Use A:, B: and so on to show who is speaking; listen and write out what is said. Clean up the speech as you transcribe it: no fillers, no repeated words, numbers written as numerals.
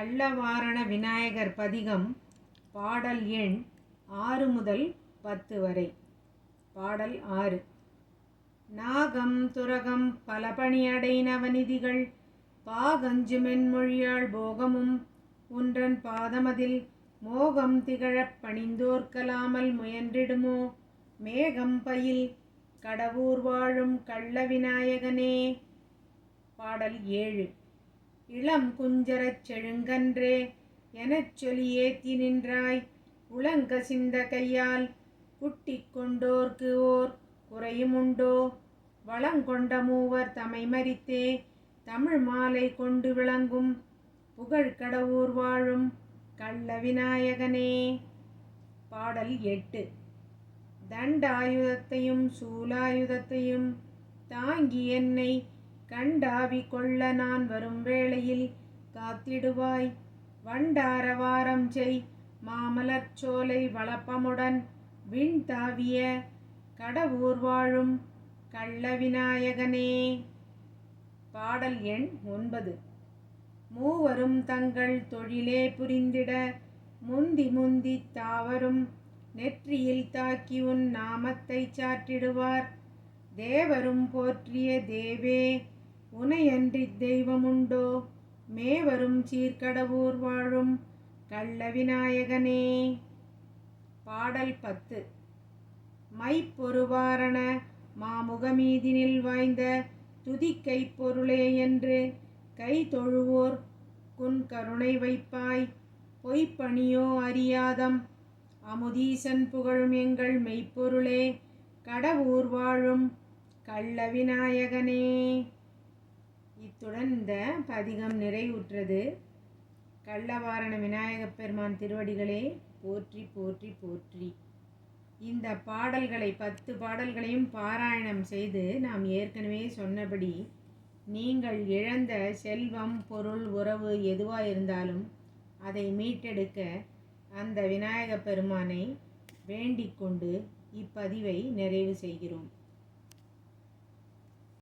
A: கள்ளவாரண விநாயகர் பதிகம் பாடல் எண் 6 முதல் 10 வரை. பாடல் 6. நாகம் துரகம் பலபணியடை நவநிதிகள் பாகஞ்சு மென்மொழியாள் போகமும் உன்றன் பாதமதில் மோகம் திகழப் பணிந்தோர்க்கலாமல் முயன்றிடுமோ மேகம் பயில் கடவூர் வாழும் கள்ள விநாயகனே. பாடல் 7. இளம் குஞ்சரச் செழுங்கன்றே எனச் சொல்லி ஏத்தி நின்றாய் உளங்கசிந்த கையால் புட்டிக் கொண்டோர்க்கு ஓர் குறையுமுண்டோ வளங்கொண்ட மூவர் தமை மறித்தே தமிழ் மாலை கொண்டு விளங்கும் புகழ்கடவூர் வாழும் கள்ள விநாயகனே. பாடல் 8. தண்டாயுதத்தையும் சூலாயுதத்தையும் தாங்கி என்னை கண்டாவி கொள்ள நான் வரும் வேளையில் காத்திடுவாய் வண்டார வாரம் செய் மாமலர்ச் சோலை வளப்பமுடன் விண் தாவிய கடவூர் வாழும் கள்ள விநாயகனே. பாடல் எண் 9. மூவரும் தங்கள் தொழிலே புரிந்திட முந்தி முந்தி தாவரும் நெற்றியில் தாக்கி உன் நாமத்தை சாற்றிடுவார் தேவரும் போற்றிய தேவே உனையன்றி தெய்வமுண்டோ மேவரும் சீர்கடவூர் வாழும் கள்ள விநாயகனே. பாடல் 10. மைப்பொருவாரண மாமுகமீதினில் வாய்ந்த துதிக்கை பொருளே என்று கை தொழுவோர் குன் கருணை வைப்பாய் பொய்ப்பணியோ அறியாதம் அமுதீசன் புகழும் எங்கள் மெய்ப்பொருளே கடவூர் வாழும் கள்ள விநாயகனே. இத்துடன் இந்த பதிகம் நிறைவுற்றது. கள்ளவாரண விநாயகப் பெருமான் திருவடிகளே போற்றி போற்றி போற்றி. இந்த பாடல்களை 10 பாடல்களையும் பாராயணம் செய்து நாம் ஏற்கனவே சொன்னபடி நீங்கள் இழந்த செல்வம் பொருள் உறவு எதுவாயிருந்தாலும் அதை மீட்டெடுக்க அந்த விநாயகப் பெருமானை வேண்டிக் கொண்டு இப்பதிவை நிறைவு செய்கிறோம்.